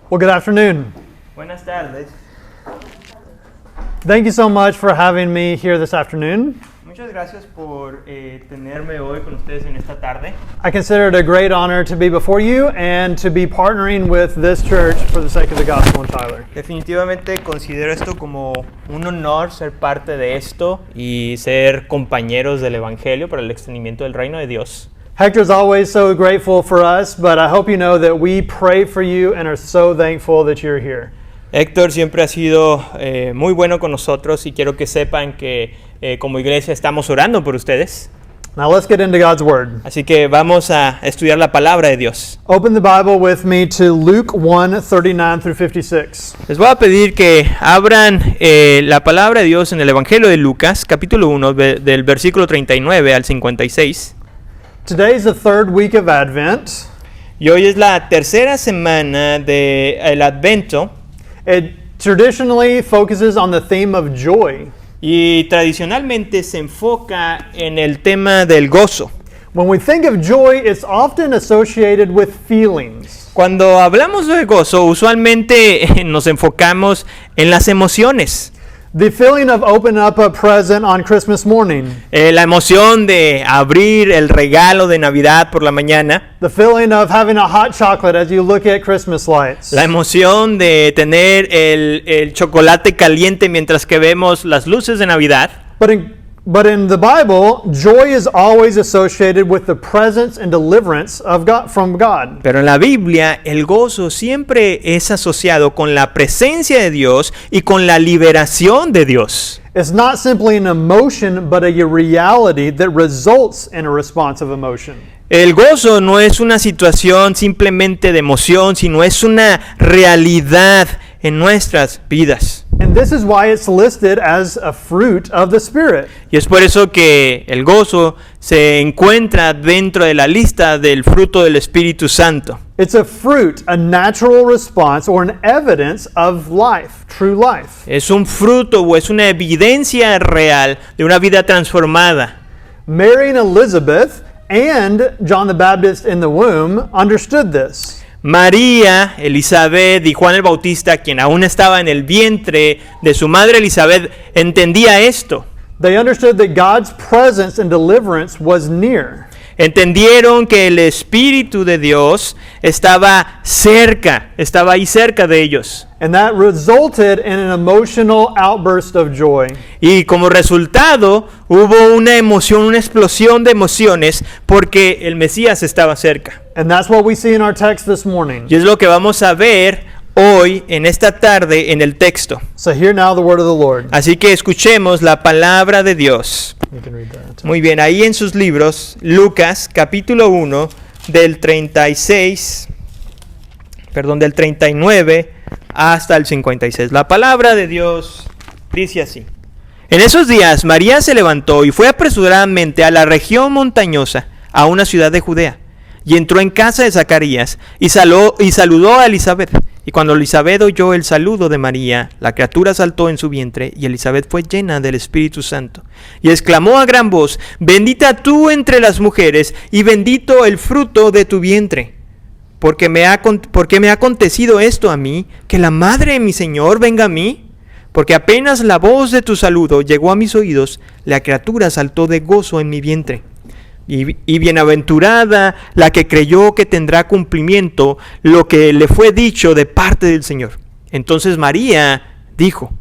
Well, good afternoon. Buenas tardes. Thank you so much for having me here this afternoon. Muchas gracias por tenerme hoy con ustedes en esta tarde. I consider it a great honor to be before you and to be partnering with this church for the sake of the gospel in Tyler. Definitivamente considero esto como un honor ser parte de esto y ser compañeros del Evangelio para el extendimiento del reino de Dios. Hector's always so grateful for us, but I hope you know that we pray for you and are so thankful that you're here. Héctor siempre ha sido muy bueno con nosotros y quiero que sepan que como iglesia estamos orando por ustedes. Now let's get into God's Word. Así que vamos a estudiar la palabra de Dios. Open the Bible with me to Luke 1:39 through 56. Les voy a pedir que abran la palabra de Dios en el Evangelio de Lucas, capítulo 1, del versículo 39 al 56. Today is the third week of Advent. Y hoy es la tercera semana del Advento. It traditionally focuses on the theme of joy. Y tradicionalmente se enfoca en el tema del gozo. When we think of joy, it's often associated with feelings. Cuando hablamos de gozo, usualmente nos enfocamos en las emociones. The feeling of opening up a present on Christmas morning. La emoción de abrir el regalo de Navidad por la mañana. The feeling of having a hot chocolate as you look at Christmas lights. La emoción de tener el chocolate caliente mientras que vemos las luces de Navidad. But in the Bible, joy is always associated with the presence and deliverance of God, from God. Pero en la Biblia, el gozo siempre es asociado con la presencia de Dios y con la liberación de Dios. It's not simply an emotion, but a reality that results in a response of emotion. El gozo no es una situación simplemente de emoción, sino es una realidad en nuestras vidas. And this is why it's listed as a fruit of the Spirit. Y es por eso que el gozo se encuentra dentro de la lista del fruto del Espíritu Santo. It's a fruit, a natural response or an evidence of life, true life. Es un fruto o es una evidencia real de una vida transformada. Mary and Elizabeth and John the Baptist in the womb understood this. María, Elizabeth y Juan el Bautista, quien aún estaba en el vientre de su madre Elizabeth, entendía esto. They understood that God's presence and deliverance was near. Entendieron que el Espíritu de Dios estaba ahí cerca de ellos. And that resulted in an emotional outburst of joy. Y como resultado hubo una emoción, una explosión de emociones porque el Mesías estaba cerca. And that's what we see in our text this morning. Y es lo que vamos a ver hoy, en esta tarde, en el texto. So hear now the word of the Lord. Así que escuchemos la palabra de Dios. You can read that. Muy bien, ahí en sus libros, Lucas, capítulo 1, del 39 hasta el 56. La palabra de Dios dice así. En esos días, María se levantó y fue apresuradamente a la región montañosa, a una ciudad de Judea, y entró en casa de Zacarías y saludó a Elizabeth. Y cuando Elizabeth oyó el saludo de María, la criatura saltó en su vientre, y Elizabeth fue llena del Espíritu Santo. Y exclamó a gran voz: «Bendita tú entre las mujeres, y bendito el fruto de tu vientre. ¿Por qué me ha acontecido esto a mí, que la madre de mi Señor venga a mí? Porque apenas la voz de tu saludo llegó a mis oídos, la criatura saltó de gozo en mi vientre. Y bienaventurada la que creyó que tendrá cumplimiento lo que le fue dicho de parte del Señor». Entonces María dijo: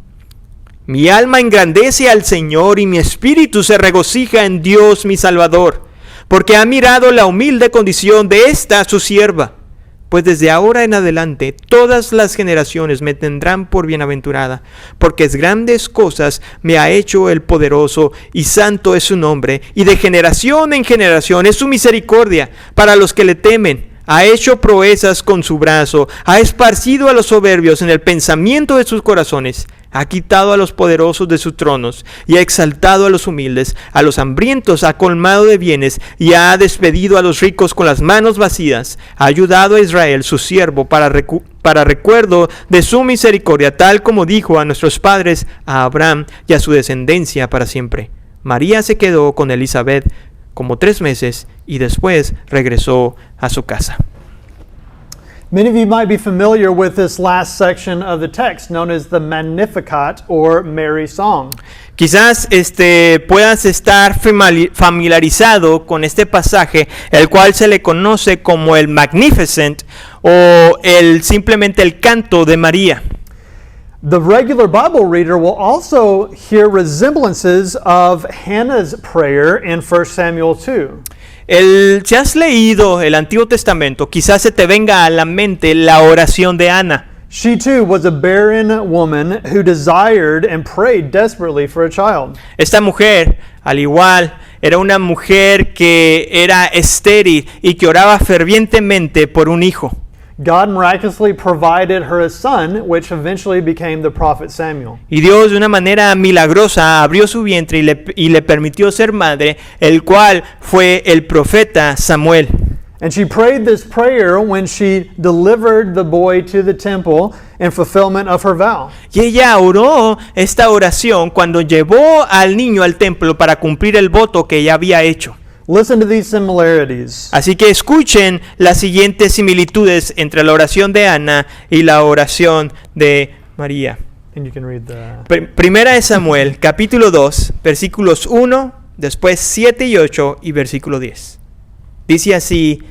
«Mi alma engrandece al Señor y mi espíritu se regocija en Dios mi Salvador, porque ha mirado la humilde condición de esta su sierva. Pues desde ahora en adelante todas las generaciones me tendrán por bienaventurada, porque grandes cosas me ha hecho el poderoso, y santo es su nombre, y de generación en generación es su misericordia para los que le temen. Ha hecho proezas con su brazo, ha esparcido a los soberbios en el pensamiento de sus corazones. Ha quitado a los poderosos de sus tronos y ha exaltado a los humildes, a los hambrientos ha colmado de bienes y ha despedido a los ricos con las manos vacías. Ha ayudado a Israel, su siervo, para recuerdo de su misericordia, tal como dijo a nuestros padres, a Abraham y a su descendencia para siempre». María se quedó con Elizabeth como 3 meses y después regresó a su casa. Many of you might be familiar with this last section of the text known as the Magnificat or Mary Song. Quizás puedas estar familiarizado con este pasaje, el cual se le conoce como el Magnificent o simplemente el canto de María. The regular Bible reader will also hear resemblances of Hannah's prayer in 1 Samuel 2. Si has leído el Antiguo Testamento, quizás se te venga a la mente la oración de Ana. She too was a barren woman who desired and prayed desperately for a child. Esta mujer, al igual, era una mujer que era estéril y que oraba fervientemente por un hijo. God miraculously provided her a son, which eventually became the prophet Samuel. Y Dios de una manera milagrosa abrió su vientre y le permitió ser madre, el cual fue el profeta Samuel. And she prayed this prayer when she delivered the boy to the temple in fulfillment of her vow. Y ella oró esta oración cuando llevó al niño al templo para cumplir el voto que ella había hecho. Listen to these similarities. Así que escuchen las siguientes similitudes entre la oración de Ana y la oración de María. And you can read the... Primera de Samuel, capítulo 2, versículos 1, después 7 y 8 y versículo 10. Dice así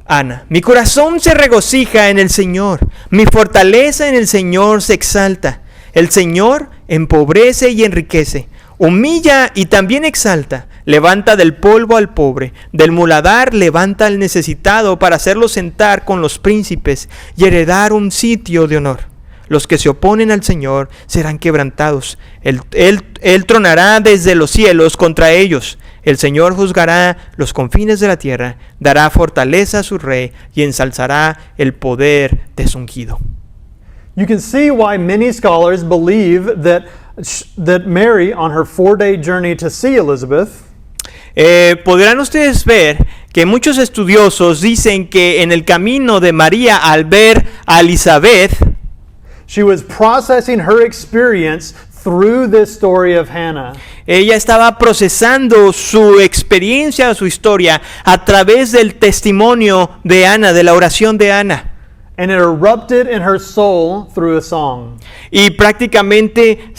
Ana: mi corazón se regocija en el Señor, mi fortaleza en el Señor se exalta. El Señor empobrece y enriquece, humilla y también exalta. Levanta del polvo al pobre, del muladar levanta al necesitado para hacerlo sentar con los príncipes y heredar un sitio de honor. Los que se oponen al Señor serán quebrantados. Él tronará desde los cielos contra ellos. El Señor juzgará los confines de la tierra, dará fortaleza a su rey y ensalzará el poder de su ungido. You can see why many scholars believe that Mary, on her 4-day journey to see Elizabeth, podrán ustedes ver que muchos estudiosos dicen que en el camino de María al ver a Elizabeth, she was processing her experience through this story of Hannah. Ella estaba procesando su experiencia, su historia, a través del testimonio de Ana, de la oración de Ana. And it erupted in her soul through a song. Y prácticamente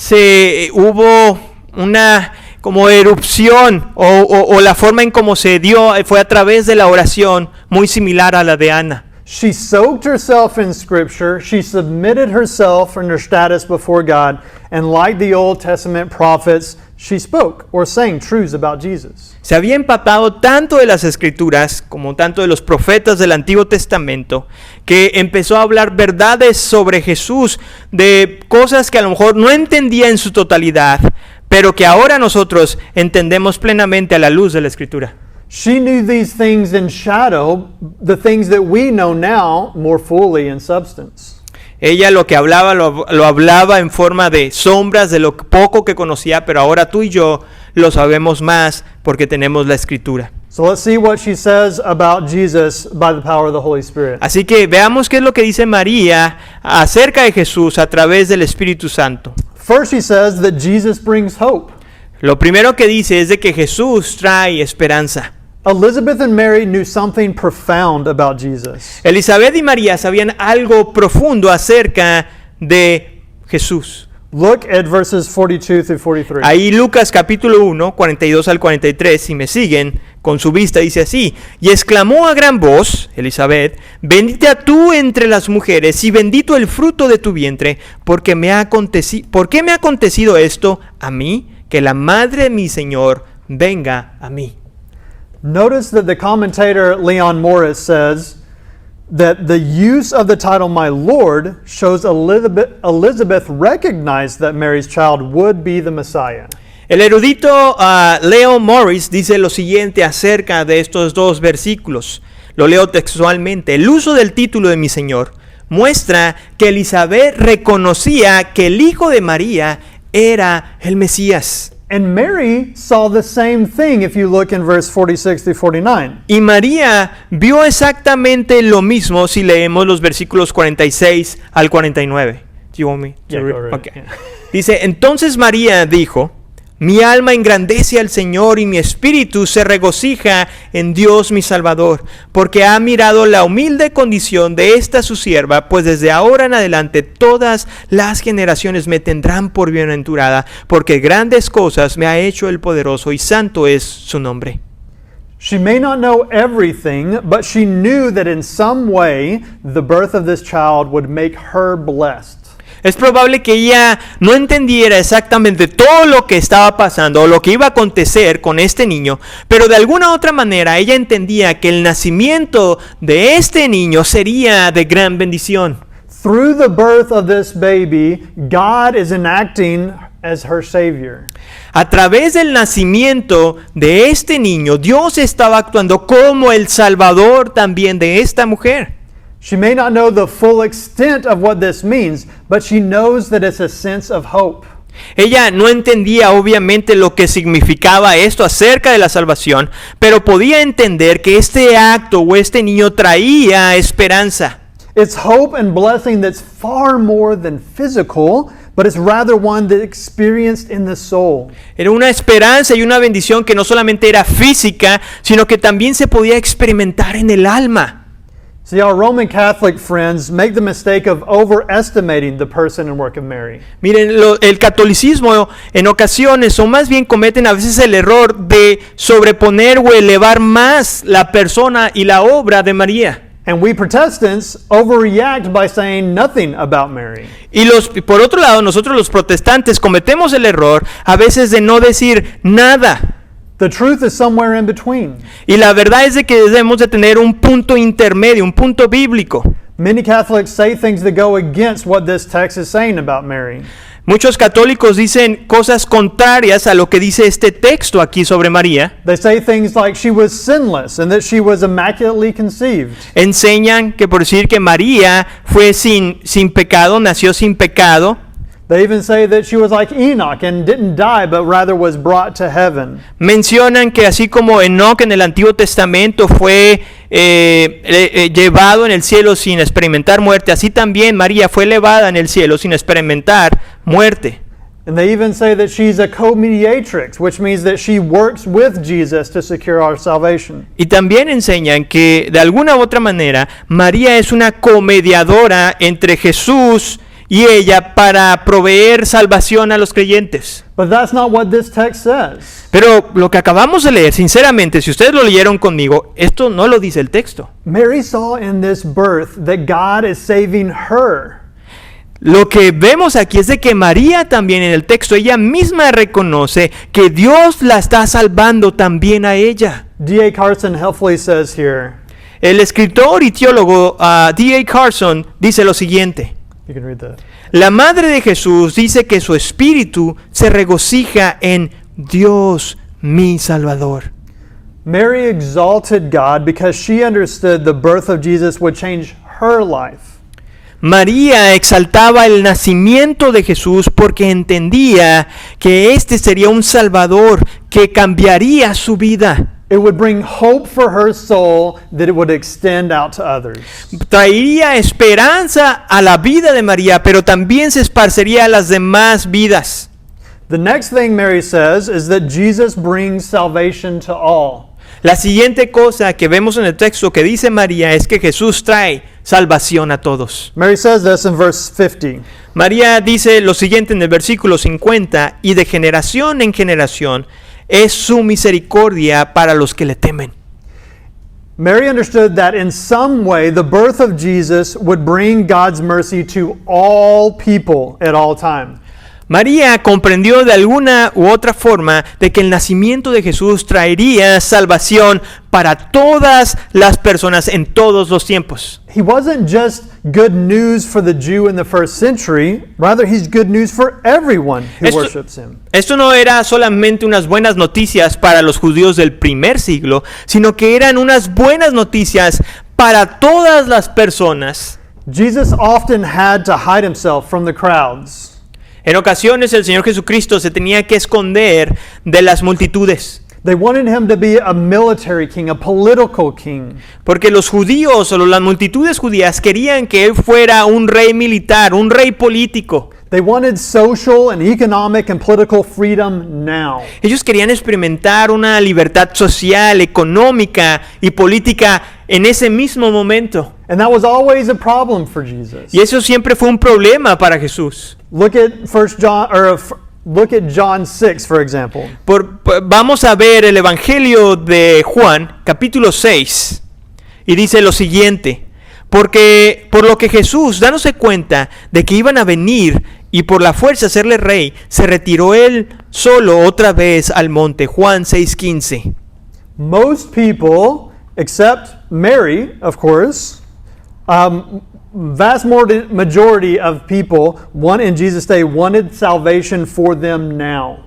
hubo una como erupción o la forma en cómo se dio fue a través de la oración muy similar a la de Ana. She soaked herself in Scripture. She submitted herself and her status before God. And like the Old Testament prophets, she spoke or sang truths about Jesus. Se había empapado tanto de las Escrituras como tanto de los profetas del Antiguo Testamento que empezó a hablar verdades sobre Jesús, de cosas que a lo mejor no entendía en su totalidad, pero que ahora nosotros entendemos plenamente a la luz de la Escritura. She knew these things in shadow, the things that we know now more fully in substance. Ella lo que hablaba, lo hablaba en forma de sombras de lo poco que conocía, pero ahora tú y yo lo sabemos más porque tenemos la Escritura. So let's see what she says about Jesus by the power of the Holy Spirit. Así que veamos qué es lo que dice María acerca de Jesús a través del Espíritu Santo. First, she says that Jesus brings hope. Lo primero que dice es de que Jesús trae esperanza. Elizabeth and Mary knew something profound about Jesus. Elizabeth y María sabían algo profundo acerca de Jesús. Look at verses 42 through 43. Ahí Lucas capítulo 1, 42 al 43, si me siguen con su vista, dice así: y exclamó a gran voz, Elizabeth, bendita tú entre las mujeres y bendito el fruto de tu vientre, ¿por qué me ha acontecido esto a mí? Que la madre de mi Señor venga a mí. Notice that the commentator Leon Morris says that the use of the title my Lord shows Elizabeth recognized that Mary's child would be the Messiah. El erudito Leo Morris dice lo siguiente acerca de estos dos versículos. Lo leo textualmente. El uso del título de mi Señor muestra que Elizabeth reconocía que el hijo de María era el Mesías. And Mary saw the same thing if you look in verse 46 through 49. Y María vio exactamente lo mismo si leemos los versículos 46 al 49. Do you want me to Yeah, read? go right, Okay. yeah. Dice, entonces María dijo, Mi alma engrandece al Señor y mi espíritu se regocija en Dios mi Salvador, porque ha mirado la humilde condición de esta su sierva, pues desde ahora en adelante todas las generaciones me tendrán por bienaventurada, porque grandes cosas me ha hecho el poderoso y santo es su nombre. She may not know everything, but she knew that in some way the birth of this child would make her blessed. Es probable que ella no entendiera exactamente todo lo que estaba pasando o lo que iba a acontecer con este niño, pero de alguna otra manera ella entendía que el nacimiento de este niño sería de gran bendición. Through the birth of this baby, God is enacting as her Savior. A través del nacimiento de este niño, Dios estaba actuando como el Salvador también de esta mujer. She may not know the full extent of what this means, but she knows that it's a sense of hope. Ella no entendía obviamente lo que significaba esto acerca de la salvación, pero podía entender que este acto o este niño traía esperanza. It's hope and blessing that's far more than physical, but it's rather one that's experienced in the soul. Era una esperanza y una bendición que no solamente era física, sino que también se podía experimentar en el alma. See, our Roman Catholic friends make the mistake of overestimating the person and work of Mary. Miren, el catolicismo en ocasiones, o más bien cometen a veces el error de sobreponer o elevar más la persona y la obra de María. And we Protestants overreact by saying nothing about Mary. Y por otro lado, nosotros los protestantes cometemos el error a veces de no decir nada. The truth is somewhere in between. Y la verdad es de que debemos de tener un punto intermedio, un punto bíblico. Many Catholics say things that go against what this text is saying about Mary. Muchos católicos dicen cosas contrarias a lo que dice este texto aquí sobre María. They say things like she was sinless and that she was immaculately conceived. Enseñan que por decir que María fue sin pecado, nació sin pecado. They even say that she was like Enoch and didn't die, but rather was brought to heaven. Mencionan que así como Enoc en el Antiguo Testamento fue llevado en el cielo sin experimentar muerte, así también María fue elevada en el cielo sin experimentar muerte. And they even say that she's a co-mediatrix, which means that she works with Jesus to secure our salvation. Y también enseñan que de alguna u otra manera María es una comediadora entre Jesús y ella para proveer salvación a los creyentes. But that's not what this text says. Pero lo que acabamos de leer, sinceramente, si ustedes lo leyeron conmigo, esto no lo dice el texto. Mary saw in this birth that God is saving her. Lo que vemos aquí es de que María también en el texto, ella misma reconoce que Dios la está salvando también a ella. D.A. Carson helpfully says here. El escritor y teólogo D.A. Carson dice lo siguiente. You can read that. La madre de Jesús dice que su espíritu se regocija en Dios mi Salvador. Mary exalted God because she understood the birth of Jesus would change her life. María exaltaba el nacimiento de Jesús porque entendía que este sería un Salvador que cambiaría su vida. It would bring hope for her soul that it would extend out to others. Traería esperanza a la vida de María, pero también se esparcería a las demás vidas. The next thing Mary says is that Jesus brings salvation to all. La siguiente cosa que vemos en el texto que dice María es que Jesús trae salvación a todos. Mary says this in verse 50. María dice lo siguiente en el versículo 50, y de generación en generación es su misericordia para los que le temen. Mary understood that in some way the birth of Jesus would bring God's mercy to all people at all time. María comprendió de alguna u otra forma de que el nacimiento de Jesús traería salvación para todas las personas en todos los tiempos. He wasn't just good news for the Jew in the first century, rather he's good news for everyone who worships him. Esto no era solamente unas buenas noticias para los judíos del primer siglo, sino que eran unas buenas noticias para todas las personas. Jesus often had to hide himself from the crowds. En ocasiones el Señor Jesucristo se tenía que esconder de las multitudes. They wanted him to be a military king, a political king. Porque los judíos o las multitudes judías querían que él fuera un rey militar, un rey político. They wanted social and economic and political freedom now. Ellos querían experimentar una libertad social, económica y política en ese mismo momento. And that was always a problem for Jesus. Y eso siempre fue un problema para Jesús. Look at look at John 6, for example. Vamos a ver el Evangelio de Juan, capítulo 6, y dice lo siguiente: porque por lo que Jesús, dándose cuenta de que iban a venir y por la fuerza hacerle rey, se retiró él solo otra vez al monte. Juan 6:15. Most people, except Mary, of course, vast majority of people in Jesus' day wanted salvation for them now.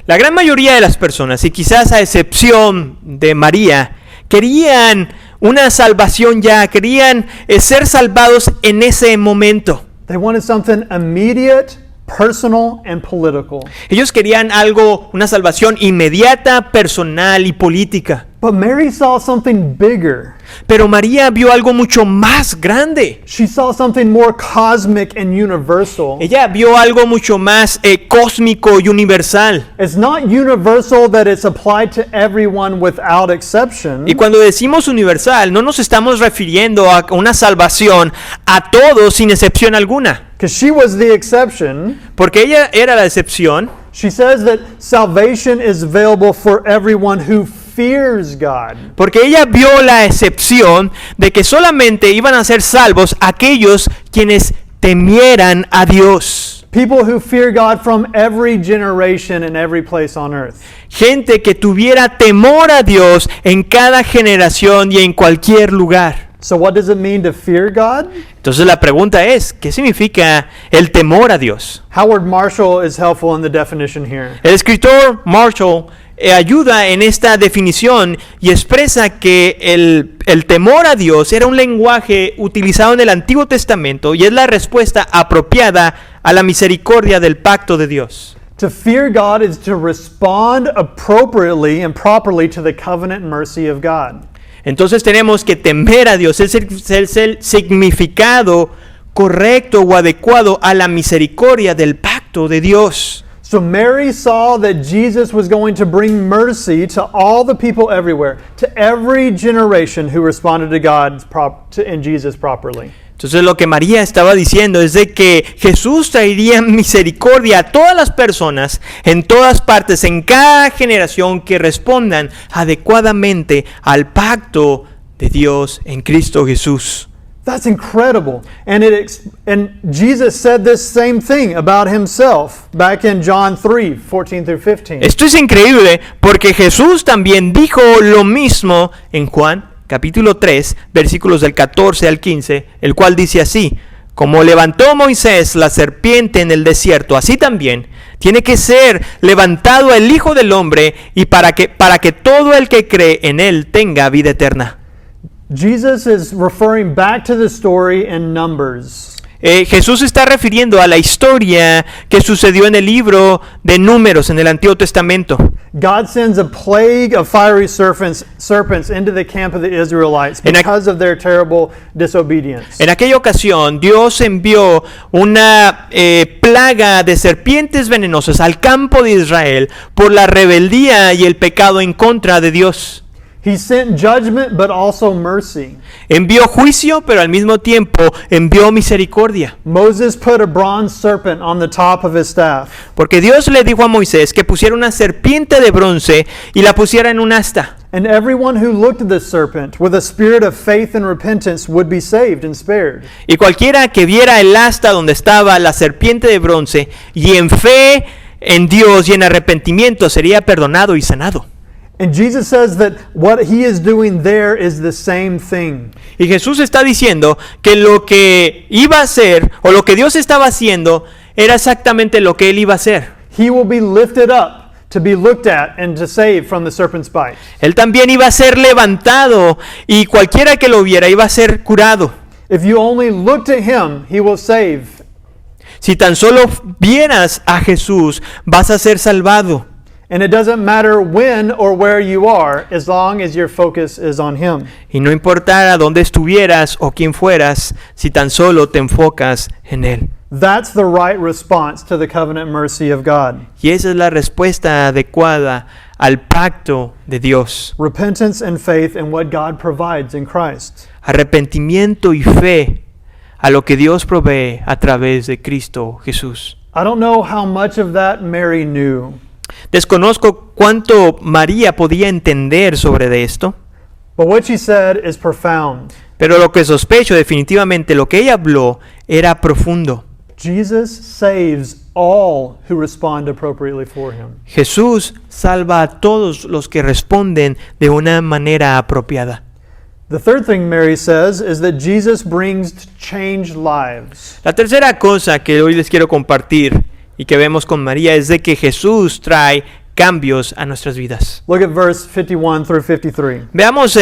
La gran mayoría de las personas, y quizás a excepción de María, querían una salvación ya, querían ser salvados en ese momento. They wanted something immediate, personal, and political. Ellos querían algo, una salvación inmediata, personal y política. But Mary saw something bigger. Pero María vio algo mucho más grande. She saw something more cosmic and universal. Ella vio algo mucho más cósmico y universal. It's not universal that it's applied to everyone without exception. Y cuando decimos universal, no nos estamos refiriendo a una salvación a todos sin excepción alguna. Because she was the exception. Porque ella era la excepción. She says that salvation is available for everyone who fears God. Porque ella vio la excepción de que solamente iban a ser salvos aquellos quienes temieran a Dios. People who fear God from every generation and every place on earth. Gente que tuviera temor a Dios en cada generación y en cualquier lugar. So what does it mean to fear God? Entonces la pregunta es, ¿qué significa el temor a Dios? Howard Marshall is helpful in the definition here. El escritor Marshall ayuda en esta definición y expresa que el temor a Dios era un lenguaje utilizado en el Antiguo Testamento y es la respuesta apropiada a la misericordia del pacto de Dios. To fear God is to respond appropriately and properly to the covenant mercy of God. Entonces tenemos que temer a Dios, es el significado correcto o adecuado a la misericordia del pacto de Dios. So Mary saw that Jesus was going to bring mercy to all the people everywhere, to every generation who responded to God in Jesus properly. Entonces lo que María estaba diciendo es de que Jesús traería misericordia a todas las personas, en todas partes, en cada generación que respondan adecuadamente al pacto de Dios en Cristo Jesús. That's incredible. And Jesus said this same thing about himself back in John 3:14 through 15. Esto es increíble porque Jesús también dijo lo mismo en Juan capítulo 3, versículos del 14 al 15, el cual dice así: como levantó Moisés la serpiente en el desierto, así también tiene que ser levantado el Hijo del Hombre, y para que todo el que cree en él tenga vida eterna. Jesus is referring back to the story in Numbers. Jesús está refiriendo a la historia que sucedió en el libro de Números en el Antiguo Testamento. God sends a plague of fiery serpents into the camp of the Israelites because of their terrible disobedience. En aquella ocasión, Dios envió una plaga de serpientes venenosas al campo de Israel por la rebeldía y el pecado en contra de Dios. He sent judgment, but also mercy. Envió juicio, pero al mismo tiempo envió misericordia. Moses put a bronze serpent on the top of his staff. Porque Dios le dijo a Moisés que pusiera una serpiente de bronce y la pusiera en un asta. And everyone who looked at the serpent with a spirit of faith and repentance would be saved and spared. Y cualquiera que viera el asta donde estaba la serpiente de bronce y en fe en Dios y en arrepentimiento sería perdonado y sanado. And Jesus says that what he is doing there is the same thing. Y Jesús está diciendo que lo que iba a hacer o lo que Dios estaba haciendo era exactamente lo que él iba a hacer. He will be lifted up to be looked at and to save from the serpent's bite. Él también iba a ser levantado y cualquiera que lo viera iba a ser curado. If you only look to him, he will save. Si tan solo vieras a Jesús, vas a ser salvado. And it doesn't matter when or where you are, as long as your focus is on him. Y no importara dónde estuvieras o quién fueras, si tan solo te enfocas en él. That's the right response to the covenant mercy of God. Y esa es la respuesta adecuada al pacto de Dios. Repentance and faith in what God provides in Christ. Arrepentimiento y fe a lo que Dios provee a través de Cristo Jesús. I don't know how much of that Mary knew, Desconozco cuánto María podía entender sobre de esto, but what she said is profound. pero lo que sospecho definitivamente, lo que ella habló era profundo. Jesus saves all who respond appropriately for him. Jesús salva a todos los que responden de una manera apropiada. The third thing Mary says is that Jesus brings changed lives. La tercera cosa que hoy les quiero compartir y que vemos con María es de que Jesús trae cambios a nuestras vidas. Look at verse 51 through 53. Veamos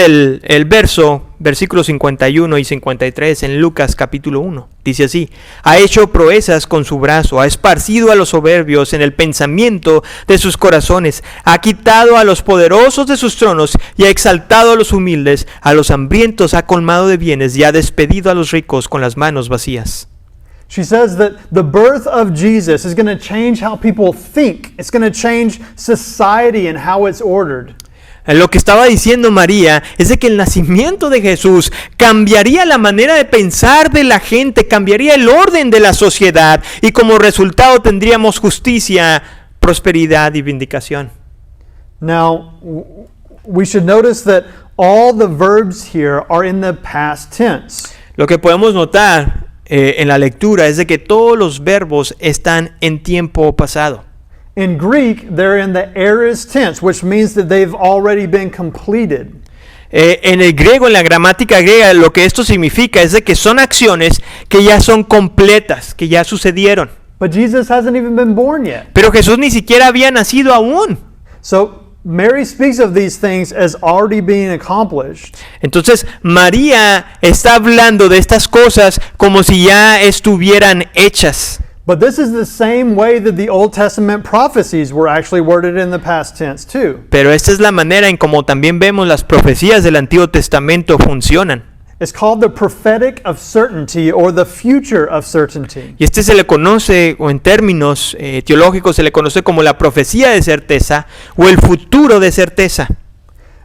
versículos 51 y 53 en Lucas capítulo 1. Dice así: ha hecho proezas con su brazo, ha esparcido a los soberbios en el pensamiento de sus corazones, ha quitado a los poderosos de sus tronos y ha exaltado a los humildes, a los hambrientos ha colmado de bienes y ha despedido a los ricos con las manos vacías. She says that the birth of Jesus is going to change how people think. It's going to change society and how it's ordered. Lo que estaba diciendo María es de que el nacimiento de Jesús cambiaría la manera de pensar de la gente, cambiaría el orden de la sociedad y como resultado tendríamos justicia, prosperidad y vindicación. Now, we should notice that all the verbs here are in the past tense. Lo que podemos notar en la lectura es de que todos los verbos están en tiempo pasado. In Greek, they're in the aorist tense, which means that they've already been completed. En el griego, en la gramática griega, lo que esto significa es de que son acciones que ya son completas, que ya sucedieron. But Jesus hasn't even been born yet. Pero Jesús ni siquiera había nacido aún. So Mary speaks of these things as already being accomplished. Entonces María está hablando de estas cosas como si ya estuvieran hechas. But this is the same way that the Old Testament prophecies were actually worded in the past tense too. Pero esta es la manera en como también vemos las profecías del Antiguo Testamento funcionan. It's called the prophetic of certainty or the future of certainty. Y se le conoce, o en términos teológicos se le conoce como la profecía de certeza o el futuro de certeza.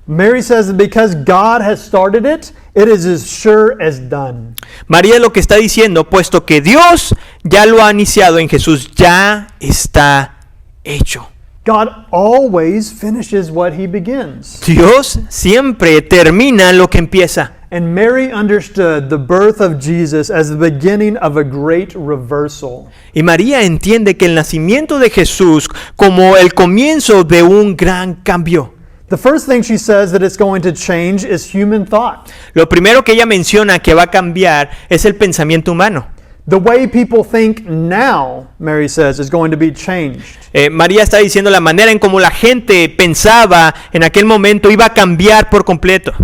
Mary says that because God has started it, it is as sure as done. María lo que está diciendo, puesto que Dios ya lo ha iniciado en Jesús, ya está hecho. God always finishes what he begins. Dios siempre termina lo que empieza. And Mary understood the birth of Jesus as the beginning of a great reversal. Y María entiende que el nacimiento de Jesús como el comienzo de un gran cambio. The first thing she says that it's going to change is human thought. Lo primero que ella menciona que va a cambiar es el pensamiento humano. The way people think now, Mary says, is going to be changed. María está diciendo la manera en cómo la gente pensaba en aquel momento iba a cambiar por completo.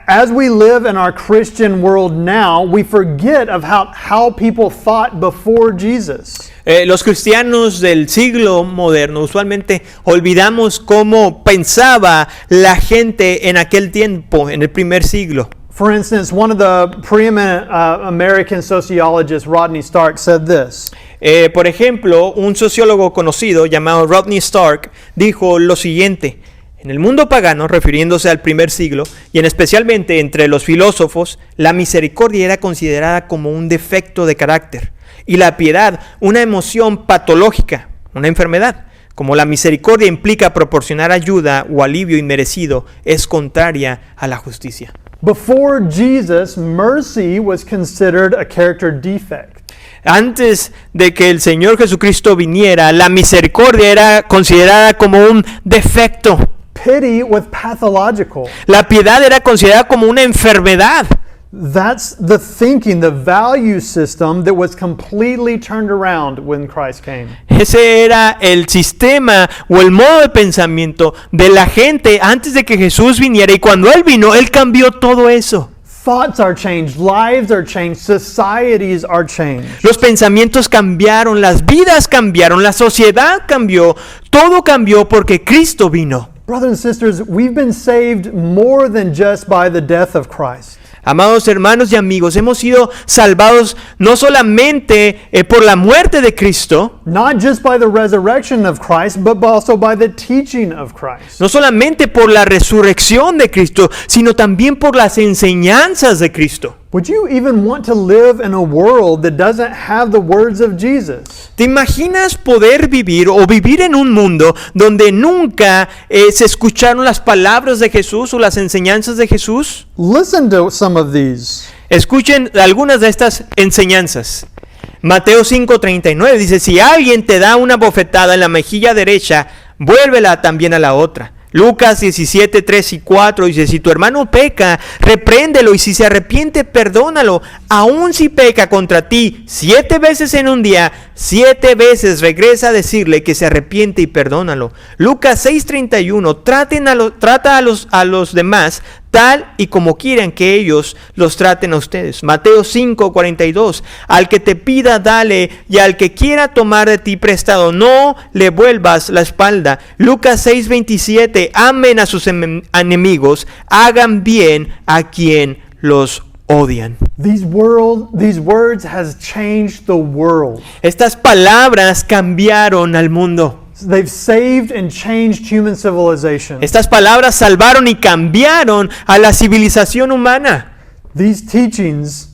As we live in our Christian world now, we forget of how people thought before Jesus. Los cristianos del siglo moderno usualmente olvidamos cómo pensaba la gente en aquel tiempo, en el primer siglo. For instance, one of the preeminent American sociologists, Rodney Stark, said this. Por ejemplo, un sociólogo conocido llamado Rodney Stark dijo lo siguiente: en el mundo pagano, refiriéndose al primer siglo, y en especialmente entre los filósofos, la misericordia era considerada como un defecto de carácter, y la piedad una emoción patológica, una enfermedad. Como la misericordia implica proporcionar ayuda o alivio inmerecido, es contraria a la justicia. Before Jesus, mercy was considered a character defect. Antes de que el Señor Jesucristo viniera, la misericordia era considerada como un defecto. Pity was pathological. La piedad era considerada como una enfermedad. That's the thinking, the value system that was completely turned around when Christ came. Ese era el sistema o el modo de pensamiento de la gente antes de que Jesús viniera, y cuando Él vino, Él cambió todo eso. Thoughts are changed, lives are changed, societies are changed. Los pensamientos cambiaron, las vidas cambiaron, la sociedad cambió, todo cambió porque Cristo vino. Brothers and sisters, we've been saved more than just by the death of Christ. Amados hermanos y amigos, hemos sido salvados no solamente por la muerte de Cristo, not just by the resurrection of Christ, but also by the teaching of Christ. no solamente por la resurrección de Cristo, sino también por las enseñanzas de Cristo. Would you even want to live in a world that doesn't have the words of Jesus? ¿Te imaginas poder vivir o vivir en un mundo donde nunca se escucharon las palabras de Jesús o las enseñanzas de Jesús? Listen to some of these. Escuchen algunas de estas enseñanzas. Mateo 5:39 dice, si alguien te da una bofetada en la mejilla derecha, vuélvela también a la otra. Lucas 17:3 y 4 dice, si tu hermano peca, repréndelo, y si se arrepiente, perdónalo. Aun si peca contra ti 7 veces en un día, 7 veces regresa a decirle que se arrepiente y perdónalo. Lucas 6:31, trata a los demás tal y como quieran que ellos los traten a ustedes. Mateo 5:42, al que te pida, dale, y al que quiera tomar de ti prestado, no le vuelvas la espalda. Lucas 6:27, amen a sus enemigos, hagan bien a quien los odian. These words has changed the world. Estas palabras cambiaron al mundo. They've saved and changed human civilization. Estas palabras salvaron y cambiaron a la civilización humana. These teachings,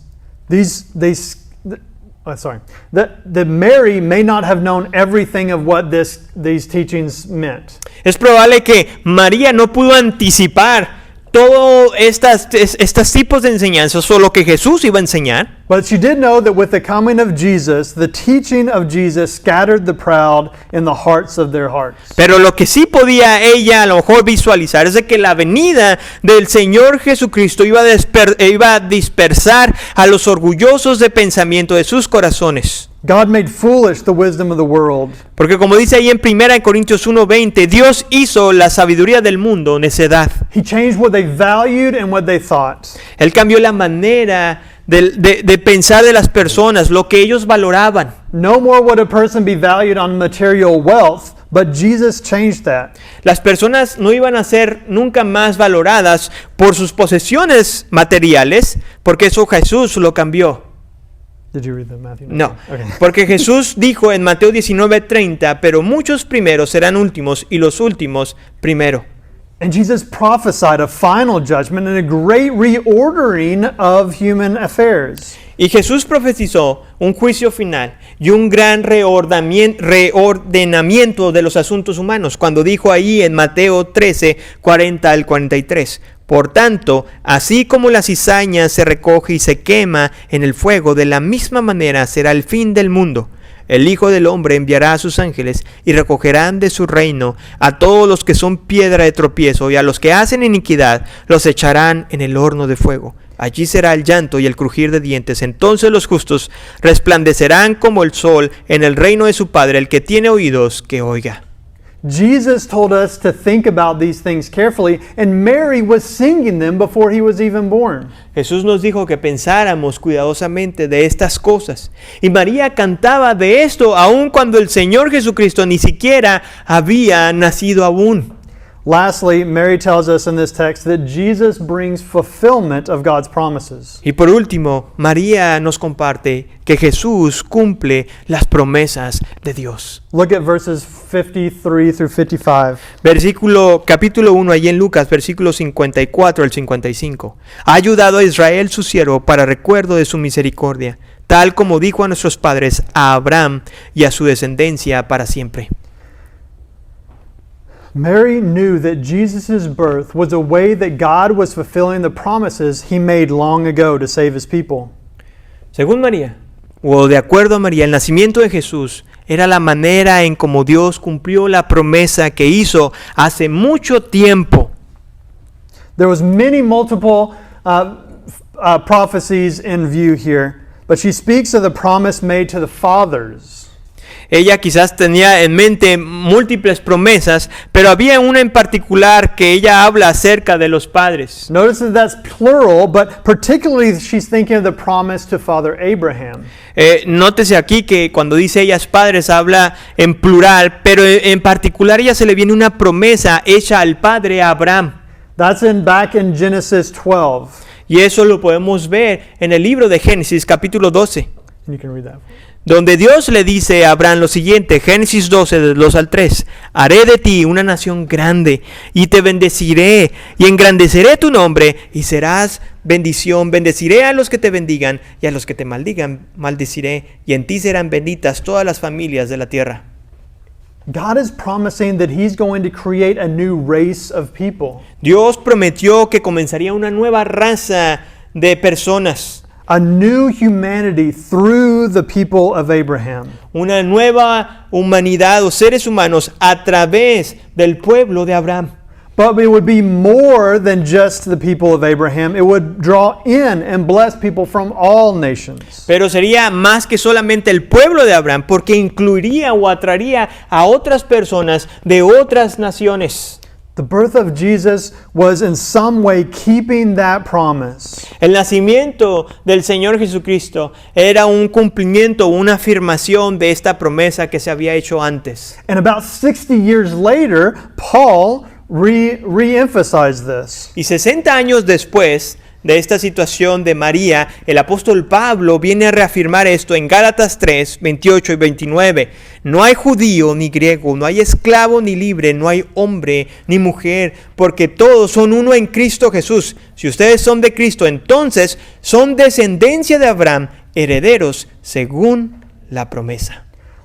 that Mary may not have known everything of what these teachings meant. Es probable que María no pudo anticipar todos estos tipos de enseñanzas o lo que Jesús iba a enseñar. But she did know that with the coming of Jesus, the teaching of Jesus scattered the proud in the hearts of their hearts. Pero lo que sí podía ella a lo mejor visualizar es de que la venida del Señor Jesucristo iba a dispersar a los orgullosos de pensamiento de sus corazones. God made foolish the wisdom of the world. Porque como dice ahí en 1 Corintios 1:20, Dios hizo la sabiduría del mundo necedad. He changed what they valued and what they thought. Él cambió la manera de pensar de las personas, lo que ellos valoraban. No more would a person be valued on material wealth, but Jesus changed that. Las personas no iban a ser nunca más valoradas por sus posesiones materiales, porque eso Jesús lo cambió. Did you read the Matthew? No, Okay. porque Jesús dijo en Mateo 19:30, pero muchos primeros serán últimos y los últimos primero. And Jesus prophesied a final judgment and a great reordering of human affairs. Y Jesús profetizó un juicio final y un gran reordenamiento de los asuntos humanos, cuando dijo ahí en Mateo 13:40 al 43. Por tanto, así como la cizaña se recoge y se quema en el fuego, de la misma manera será el fin del mundo. El Hijo del Hombre enviará a sus ángeles y recogerán de su reino a todos los que son piedra de tropiezo, y a los que hacen iniquidad los echarán en el horno de fuego. Allí será el llanto y el crujir de dientes. Entonces los justos resplandecerán como el sol en el reino de su Padre. El que tiene oídos, que oiga. Jesus told us to think about these things carefully, and Mary was singing them before he was even born. Jesús nos dijo que pensáramos cuidadosamente de estas cosas. Y María cantaba de esto aun cuando el Señor Jesucristo ni siquiera había nacido aún. Lastly, Mary tells us in this text that Jesus brings fulfillment of God's promises. Y por último, María nos comparte que Jesús cumple las promesas de Dios. Look at verses 53 through 55. Capítulo 1, ahí en Lucas, versículos 54 al 55. Ha ayudado a Israel su siervo para recuerdo de su misericordia, tal como dijo a nuestros padres, a Abraham y a su descendencia para siempre. Mary knew that Jesus' birth was a way that God was fulfilling the promises he made long ago to save his people. Según María, o de acuerdo a María, el nacimiento de Jesús era la manera en cómo Dios cumplió la promesa que hizo hace mucho tiempo. There was multiple prophecies in view here, but she speaks of the promise made to the fathers. Ella quizás tenía en mente múltiples promesas, pero había una en particular que ella habla acerca de los padres. Notice that that's plural, but particularly she's thinking of the promise to Father Abraham. Nótese aquí que cuando dice ellas padres habla en plural, pero en particular ella se le viene una promesa hecha al padre Abraham. That's back in Genesis 12. Y eso lo podemos ver en el libro de Génesis capítulo 12, And you can read that. donde Dios le dice a Abraham lo siguiente, Génesis 12, del 2 al 3, haré de ti una nación grande y te bendeciré y engrandeceré tu nombre y serás bendición. Bendeciré a los que te bendigan y a los que te maldigan maldeciré, y en ti serán benditas todas las familias de la tierra. God is promising that He's going to create a new race of people, Dios prometió que comenzaría una nueva raza de personas, a new humanity through the people of Abraham. una nueva humanidad o seres humanos a través del pueblo de Abraham. But it would be more than just the people of Abraham. It would draw in and bless people from all nations. Pero sería más que solamente el pueblo de Abraham, porque incluiría o atraería a otras personas de otras naciones. The birth of Jesus was in some way keeping that promise. El nacimiento del Señor Jesucristo era un cumplimiento, una afirmación de esta promesa que se había hecho antes. And about 60 years later, Paul re-emphasized this. Y 60 años después de esta situación de María, el apóstol Pablo viene a reafirmar esto en Gálatas 3, 28 y 29. No hay judío ni griego, no hay esclavo ni libre, no hay hombre ni mujer, porque todos son uno en Cristo Jesús. Si ustedes son de Cristo, entonces son descendencia de Abraham, herederos según la promesa.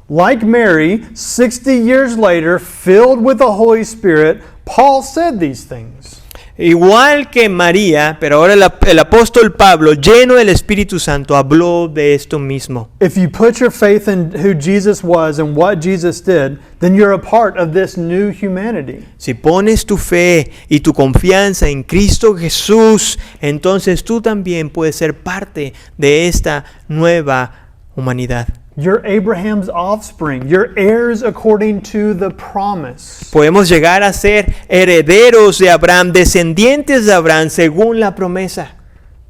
Like Mary, 60 years later, filled with the Holy Spirit, Paul said these things. Igual que María, pero ahora el apóstol Pablo, lleno del Espíritu Santo, habló de esto mismo. If you put your faith in who Jesus was and what Jesus did, then you're a part of this new humanity. Si pones tu fe y tu confianza en Cristo Jesús, entonces tú también puedes ser parte de esta nueva humanidad. You're Abraham's offspring. You're heirs according to the promise. Podemos llegar a ser herederos de Abraham, descendientes de Abraham, según la promesa.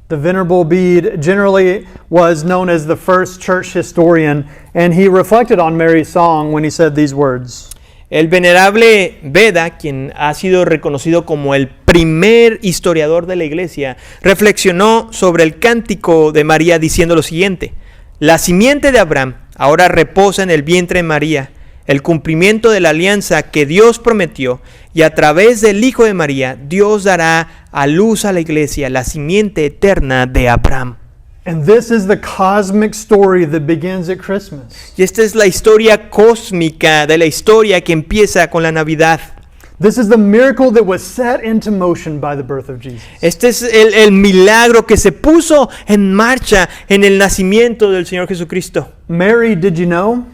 The Venerable Bede generally was known as the first church historian, and he reflected on Mary's song when he said these words. El venerable Beda, quien ha sido reconocido como el primer historiador de la iglesia, reflexionó sobre el cántico de María diciendo lo siguiente: la simiente de Abraham ahora reposa en el vientre de María, el cumplimiento de la alianza que Dios prometió, y a través del Hijo de María, Dios dará a luz a la iglesia, la simiente eterna de Abraham. And this is the cosmic story that begins at Christmas. Y esta es la historia cósmica de la historia que empieza con la Navidad. This is the miracle that was set into motion by the birth of Jesus. Este es el milagro que se puso en marcha en el nacimiento del Señor Jesucristo. Mary, did you know?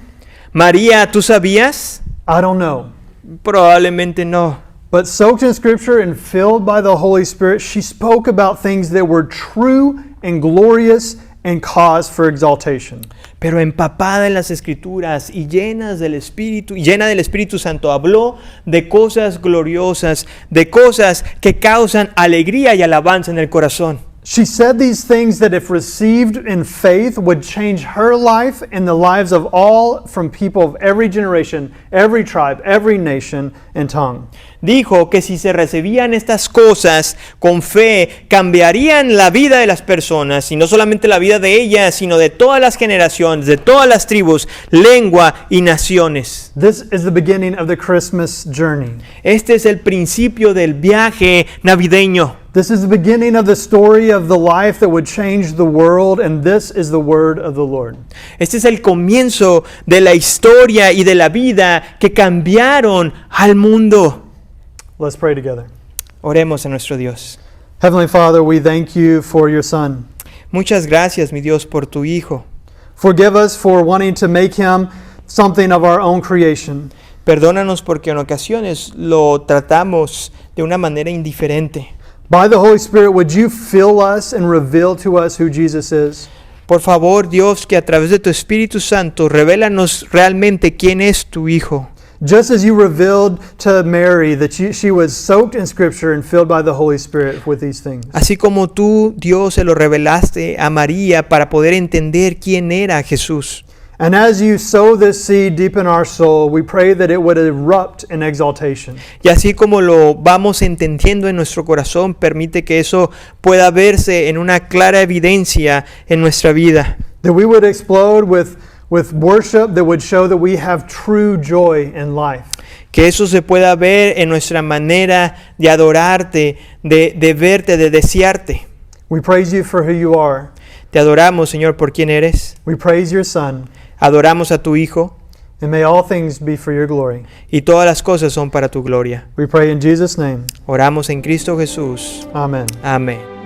María, ¿tú sabías? I don't know. Probablemente no. But soaked in Scripture and filled by the Holy Spirit, she spoke about things that were true and glorious and cause for exaltation. Pero empapada en las Escrituras y llena del Espíritu Santo, habló de cosas gloriosas, de cosas que causan alegría y alabanza en el corazón. She said these things that, if received in faith, would change her life and the lives of all, from people of every generation, every tribe, every nation and tongue. Dijo que si se recibían estas cosas con fe, cambiarían la vida de las personas, y no solamente la vida de ellas, sino de todas las generaciones, de todas las tribus, lengua y naciones. This is the beginning of the Christmas journey. Este es el principio del viaje navideño. This is the beginning of the story of the life that would change the world, and this is the word of the Lord. Este es el comienzo de la historia y de la vida que cambiaron al mundo. Let's pray together. Oremos a nuestro Dios. Heavenly Father, we thank you for your Son. Muchas gracias, mi Dios, por tu Hijo. Forgive us for wanting to make him something of our own creation. Perdónanos porque en ocasiones lo tratamos de una manera indiferente. By the Holy Spirit, would you fill us and reveal to us who Jesus is? Por favor, Dios, que a través de tu Espíritu Santo revélanos realmente quién es tu Hijo. Just as you revealed to Mary that she was soaked in Scripture and filled by the Holy Spirit with these things. Así como tú, Dios, se lo revelaste a María para poder entender quién era Jesús. And as you sow this seed deep in our soul, we pray that it would erupt in exaltation. Y así como lo vamos entendiendo en nuestro corazón, permite que eso pueda verse en una clara evidencia en nuestra vida. That we would explode with worship that would show that we have true joy in life. Que eso se pueda ver en nuestra manera de adorarte, de verte, de desearte. We praise you for who you are. Te adoramos, Señor, por quien eres. We praise your Son. Adoramos a tu Hijo And may all things be for your glory. y todas las cosas son para tu gloria. We pray in Jesus' name. Oramos en Cristo Jesús. Amen. Amén.